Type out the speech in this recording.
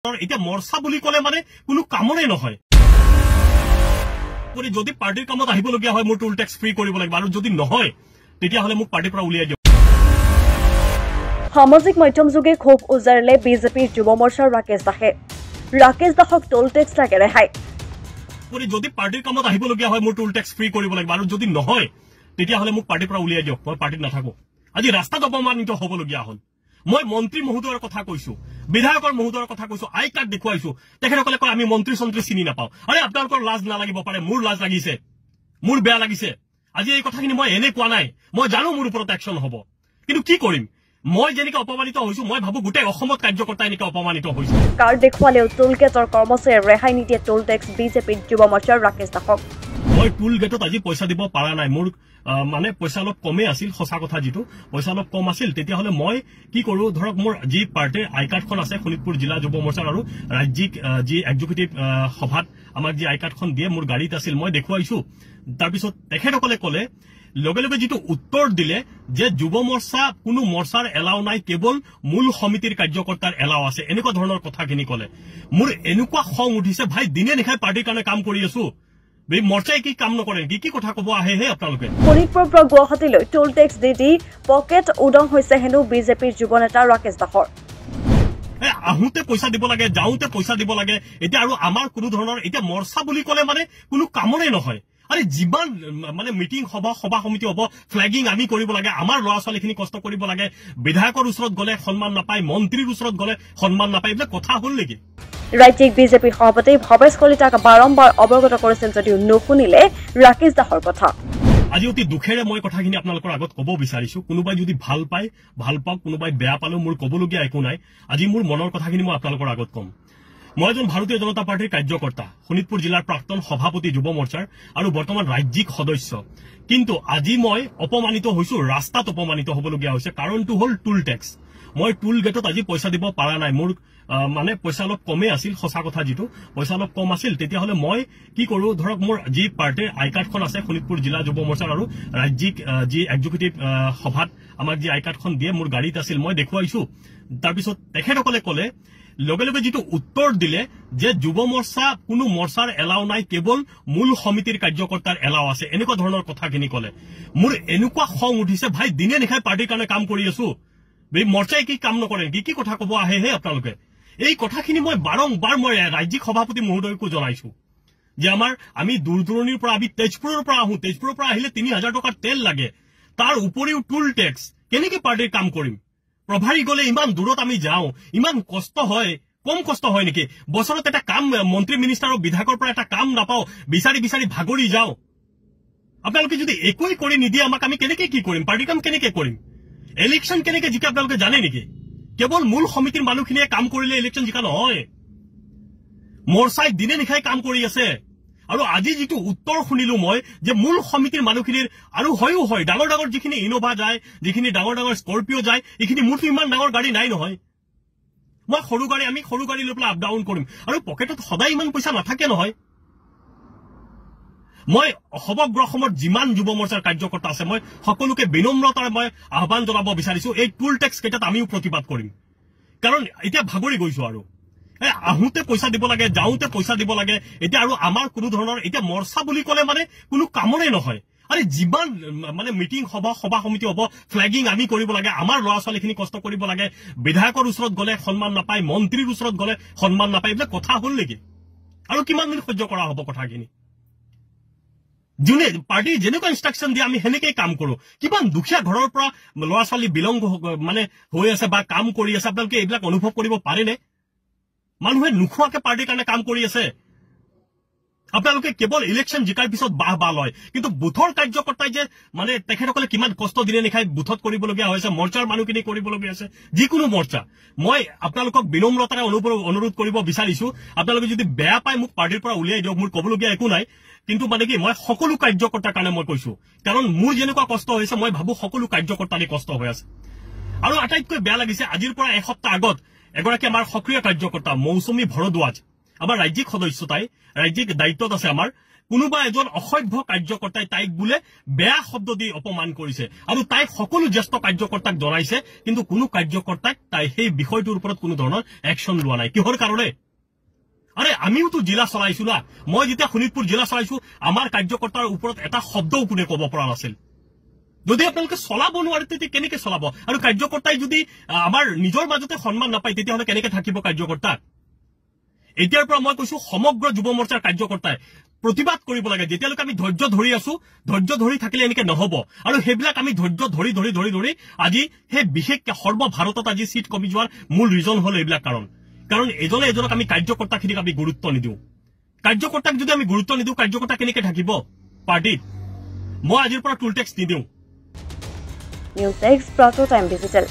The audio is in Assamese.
এটা মৰ্চা বুলি ক'লে মানে কোনো কামৰে নহয় যদি পাৰ্টিৰ কামত আহিবলগীয়া হয় মোৰ টুল টেক্স ফ্ৰী কৰিব লাগিব আৰু যদি নহয় তেতিয়া হলে মোক পাৰ্টিৰ পৰা উলিয়াই দিয়ক সামাজিক মাধ্যম যোগে ক্ষোভ উজাৰিলে বিজেপিৰ যুৱ মৰ্চাৰ ৰাকেশ দাসক টুল টেক্স লাগে ৰেহাই যদি পাৰ্টিৰ কামত আহিবলগীয়া হয় মোৰ টুল টেক্স ফ্ৰী কৰিব লাগিব আৰু যদি নহয় তেতিয়া হলে মোক পাৰ্টিৰ পৰা উলিয়াই দিয়ক মই পাৰ্টিত নাথাকো আজি ৰাস্তাত অপমানিত হ'বলগীয়া হ'ল মই মন্ত্ৰী মহোদয়ৰ কথা কৈছো বিধায়কৰ মহোদয়ৰ কথা কৈছো আই কাৰ্ড দেখুৱাইছো তেখেতসকলে কয় আমি মন্ত্ৰী সন্ত্ৰী চিনি নাপাও আৰে আপোনালোকৰ লাজ নালাগিব পাৰে মোৰ লাজ লাগিছে মোৰ বেয়া লাগিছে আজি এই কথাখিনি মই এনে কোৱা নাই মই জানো মোৰ ওপৰত একচন হ'ব কিন্তু কি কৰিম মই যেনেকৈ অপমানিত হৈছো মই ভাবো গোটেই অসমত কাৰ্যকৰ্তা এনেকৈ অপমানিত হৈছে কাৰ্ড দেখুৱালেও টুল গেটৰ কৰ্মচাৰীয়ে ৰেহাই নিদিয়ে টুল টেক্স বিজেপিৰ যুৱ মৰ্চাৰ ৰাকেশ দাসক মই টুল গেটত আজি পইচা দিব পাৰা নাই মোৰ মানে পইচা অলপ কমে আছিল সঁচা কথা যিটো পইচা অলপ কম আছিল তেতিয়াহলে মই কি কৰো ধৰক মোৰ যি পাৰ্টিৰ আই কাৰ্ডখন আছে শোণিতপুৰ জিলা যুৱ মৰ্চাৰ আৰু ৰাজ্যিক যি এক্সিকিউটিভ সভাত আমাক যি আই কাৰ্ডখন দিয়ে মোৰ গাড়ীত আছিল মই দেখুৱাইছো তাৰপিছত তেখেতসকলে ক'লে লগে লগে যিটো উত্তৰ দিলে যে যুৱ মৰ্চা কোনো মৰ্চাৰ এলাও নাই কেৱল মূল সমিতিৰ কাৰ্যকৰ্তাৰ এলাও আছে এনেকুৱা ধৰণৰ কথাখিনি ক'লে মোৰ এনেকুৱা খং উঠিছে ভাই দিনে নিশাই পাৰ্টিৰ কাৰণে কাম কৰি আছো মৰ্চাই কি কাম নকৰে কি কথা ক'ব আহে হে আপোনালোকে শোণিতপুৰৰ পৰা গুৱাহাটীলৈ টুল টেক্স দি পকেট উদং হৈছে হেনো বিজেপিৰ যুৱ নেতা ৰাকেশ দাসৰ আহোঁতে পইচা দিব লাগে যাওঁতে পইচা দিব লাগে এতিয়া আৰু আমাৰ কোনো ধৰণৰ এতিয়া মৰ্চা বুলি ক'লে মানে কোনো কামৰে নহয় আৰে যিমান মানে মিটিং সভা সমিতি হ'ব ফ্লেগিং আমি কৰিব লাগে আমাৰ ল'ৰা ছোৱালীখিনি কষ্ট কৰিব লাগে বিধায়কৰ ওচৰত গলে সন্মান নাপায় মন্ত্ৰীৰ ওচৰত গলে সন্মান নাপায় এইবিলাক কথা হ'ল নেকি ৰাজ্যিক বিজেপিৰ সভাপতি ভৱেশ কলিতাক বাৰম্বাৰ অৱগত কৰিছিল যদিও নুশুনিলে ৰাকেশ দাসৰ কথা আজি অতি দুখেৰে মই কথাখিনি আপোনালোকৰ আগত ক'ব বিচাৰিছো কোনোবাই যদি ভাল পায় ভাল পাওক কোনোবাই বেয়া পালেও মোৰ ক'বলগীয়া একো নাই আজি মোৰ মনৰ কথাখিনি মই আপোনালোকৰ আগত ক'ম মই এজন ভাৰতীয় জনতা পাৰ্টিৰ কাৰ্যকৰ্তা শোণিতপুৰ জিলাৰ প্ৰাক্তন সভাপতি যুৱ মৰ্চাৰ আৰু বৰ্তমান ৰাজ্যিক সদস্য কিন্তু আজি মই অপমানিত হৈছো ৰাস্তাত অপমানিত হ'বলগীয়া হৈছে কাৰণটো হ'ল টুল টেক্স মই টুল গেটত আজি পইচা দিব পাৰা নাই মোৰ মানে পইচা অলপ কমে আছিল সঁচা কথা যিটো পইচা অলপ কম আছিল তেতিয়াহলে মই কি কৰো ধৰক মোৰ যি পাৰ্টিৰ আই কাৰ্ডখন আছে শোণিতপুৰ জিলা যুৱ মৰ্চাৰ আৰু ৰাজ্যিক যি এক্সিকিউটিভ সভাত আমাক যি আই কাৰ্ডখন দিয়ে মোৰ গাড়ীত আছিল মই দেখুৱাইছো তাৰপিছত তেখেতসকলে ক'লে লগে লগে যিটো উত্তৰ দিলে যে যুৱ মৰ্চা কোনো মৰ্চাৰ এলাও নাই কেৱল মূল সমিতিৰ কাৰ্যকৰ্তাৰ এলাও আছে এনেকুৱা ধৰণৰ কথাখিনি ক'লে মোৰ এনেকুৱা খং উঠিছে ভাই দিনে নিশাই পাৰ্টিৰ কাৰণে কাম কৰি আছো মৰ্চাই কি কাম নকৰে কি কথা ক'ব আহে হে আপোনালোকে এই কথাখিনি মই বাৰম্বাৰ মই ৰাজ্যিক সভাপতি মহোদয়কো জনাইছো যে আমি দূৰ দূৰণিৰ পৰা আমি তেজপুৰৰ পৰা আহো তেজপুৰৰ পৰা আহিলে ৩০০০ টকাৰ তেল লাগে তাৰ উপৰিও টুল টেক্স কেনেকে পাৰ্টিৰ কাম কৰিম প্ৰভাৰী গলে ইমান দূৰত আমি যাওঁ ইমান কষ্ট হয় কম কষ্ট হয় নেকি বছৰত এটা কাম মন্ত্ৰী মিনিষ্টাৰ বিধায়কৰ পৰা এটা কাম নাপাও বিচাৰি বিচাৰি ভাগৰি যাওঁ আপোনালোকে যদি একোই কৰি নিদিয়ে আমাক আমি কেনেকে কি কৰিম পাৰ্টি কাম কেনেকে কৰিম ইলেকশ্যন কেনেকে জিকা আপোনালোকে জানে নেকি কেৱল মূল সমিতিৰ মানুহখিনিয়ে কাম কৰিলে ইলেকশ্যন জিকা নহয় মৰ্চাই দিনে নিশাই কাম কৰি আছে আৰু আজি যিটো উত্তৰ শুনিলো মই যে মূল সমিতিৰ মানুহখিনিৰ আৰু হয়ও হয় ডাঙৰ ডাঙৰ যিখিনি ইনোভা যায় যিখিনি ডাঙৰ ডাঙৰ স্কৰপিঅ যায় এইখিনি মোৰতো ইমান ডাঙৰ গাড়ী নাই নহয় মই আমি সৰু গাড়ী লৈ পেলাই আপ ডাউন কৰিম আৰু পকেটত সদায় ইমান পইচা নাথাকে নহয় মই সমগ্ৰ অসমত যিমান যুৱ মৰ্চাৰ কাৰ্যকৰ্তা আছে মই সকলোকে বিনম্ৰতাৰে মই আহ্বান জনাব বিচাৰিছো এই টুল টেক্স কেইটাত আমিও প্ৰতিবাদ কৰিম কাৰণ এতিয়া ভাগৰি গৈছো আৰু আহোঁতে পইচা দিব লাগে যাওঁতে পইচা দিব লাগে এতিয়া আৰু আমাৰ কোনো ধৰণৰ এতিয়া মৰ্চা বুলি ক'লে মানে কোনো কামৰে নহয় আৰে যিমান মানে মিটিং সভা সমিতি হ'ব ফ্লেগিং আমি কৰিব লাগে আমাৰ ল'ৰা ছোৱালীখিনি কষ্ট কৰিব লাগে বিধায়কৰ ওচৰত গলে সন্মান নাপায় মন্ত্ৰীৰ ওচৰত গলে সন্মান নাপায় এইবিলাক কথা হ'ল নেকি আৰু কিমান দিন সহ্য কৰা হ'ব কথাখিনি যোনে পাৰ্টি যেনেকুৱা ইনষ্ট্ৰাকশ্যন দিয়ে আমি সেনেকেই কাম কৰো কিমান দুখীয়া ঘৰৰ পৰা ল'ৰা ছোৱালী বিলংগ মানে হৈ আছে বা কাম কৰি আছে আপোনালোকে এইবিলাক অনুভৱ কৰিব পাৰেনে মানুহে নোখোৱাকে পাৰ্টিৰ কাৰণে কাম কৰি আছে আপোনালোকে কেৱল ইলেকশ্যন জিকাৰ পিছত বাহ লয় কিন্তু বুথৰ কাৰ্যকৰ্তাই যে মানে তেখেতসকলে কিমান কষ্ট দিনে নিশাই বুথত কৰিবলগীয়া হৈছে মৰ্চাৰ মানুহখিনি কৰিবলগীয়া আছে যিকোনো মৰ্চা মই আপোনালোকক বিনম্ৰতাৰে অনুৰোধ কৰিব বিচাৰিছো আপোনালোকে যদি বেয়া পায় মোক পাৰ্টিৰ পৰা উলিয়াই দিয়ক মোৰ ক'বলগীয়া একো নাই কিন্তু মানে কি মই সকলো কাৰ্যকৰ্তাৰ কাৰণে মই কৈছো কাৰণ মোৰ যেনেকুৱা কষ্ট হৈছে মই ভাবো সকলো কাৰ্যকৰ্তাৰে কষ্ট হৈ আছে আৰু আটাইতকৈ বেয়া লাগিছে আজিৰ পৰা এসপ্তাহ আগত এগৰাকী আমাৰ সক্ৰিয় কাৰ্যকৰ্তা মৌচুমী ভৰদ্বাজ আমাৰ ৰাজ্যিক সদস্য তাই ৰাজ্যিক দায়িত্বত আছে আমাৰ কোনোবা এজন অসভ্য কাৰ্যকৰ্তাই তাইক বোলে বেয়া শব্দ দি অপমান কৰিছে আৰু তাইক সকলো জ্যেষ্ঠ কাৰ্যকৰ্তাক জনাইছে, কিন্তু কোনো কাৰ্যকৰ্তাক তাই সেই বিষয়টোৰ ওপৰত কোনো ধৰণৰ একশ্যন লোৱা নাই। কিহৰ কাৰণে? আৰে আমিওতো জিলা চলাইছো না। মই যেতিয়া শোণিতপুৰ জিলা চলাইছো, আমাৰ কাৰ্যকৰ্তাৰ ওপৰত এটা শব্দও কোনে ক'ব পৰা নাছিল। যদি আপোনালোকে চলাব নোৱাৰে তেতিয়া কেনেকে চলাব? আৰু কাৰ্যকৰ্তাই যদি আমাৰ নিজৰ মাজতে সন্মান নাপায় তেতিয়াহ'লে কেনেকে থাকিব কাৰ্যকৰ্তা? এতিয়াৰ পৰা মই কৈছো সমগ্ৰ যুৱ মৰ্চাৰ কাৰ্যকৰ্তাই প্ৰতিবাদ কৰিব লাগে। যেতিয়ালৈকে আমি ধৈৰ্য ধৰি আছো, ধৈৰ্য ধৰি থাকিলে এনেকে নহব। আৰু সেইবিলাক আমি ধৈৰ্য ধৰি ধৰি ধৰি ধৰি আজি সেই বিশেষকে সৰ্বভাৰতত আজি চিট কমি যোৱাৰ মূল ৰিজন হল এইবিলাক কাৰণ এজনে এজনক আমি কাৰ্যকৰ্তাখিনিক আমি গুৰুত্ব নিদিওঁ। কাৰ্যকৰ্তাক যদি আমি গুৰুত্ব নিদিওঁ, কাৰ্যকৰ্তা কেনেকে থাকিব পাৰ্টিত? মই আজিৰ পৰা টুল টেক্স নিদিওঁ। নিউজ ডেস্ক, প্ৰাটো টাইম ডিজিটেল।